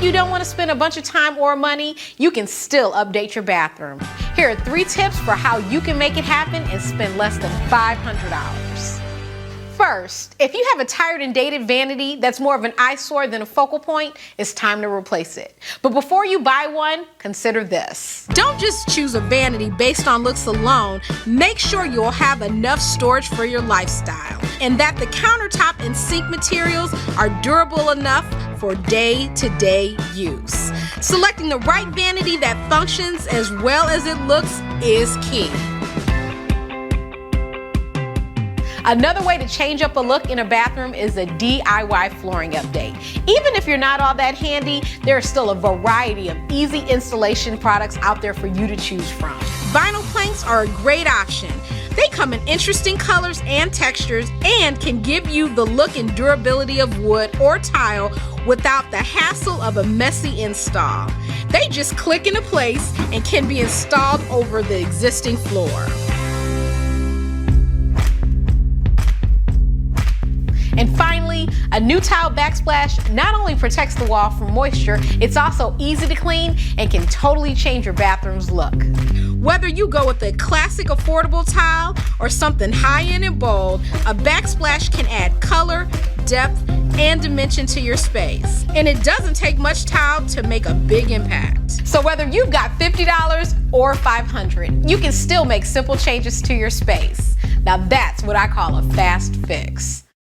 you don't want to spend a bunch of time or money, you can still update your bathroom. Here are 3 tips for how you can make it happen and spend less than $500. First, if you have a tired and dated vanity that's more of an eyesore than a focal point, it's time to replace it. But before you buy one, consider this. Don't just choose a vanity based on looks alone. Make sure you'll have enough storage for your lifestyle and that the countertop and sink materials are durable enough for day-to-day use. Selecting the right vanity that functions as well as it looks is key. Another way to change up a look in a bathroom is a DIY flooring update. Even if you're not all that handy, there are still a variety of easy installation products out there for you to choose from. Vinyl planks are a great option. They come in interesting colors and textures and can give you the look and durability of wood or tile without the hassle of a messy install. They just click into place and can be installed over the existing floor. And finally, a new tile backsplash not only protects the wall from moisture, it's also easy to clean and can totally change your bathroom's look. Whether you go with a classic affordable tile or something high-end and bold, a backsplash can add color, depth, and dimension to your space. And it doesn't take much tile to make a big impact. So whether you've got $50 or $500, you can still make simple changes to your space. Now that's what I call a fast fix.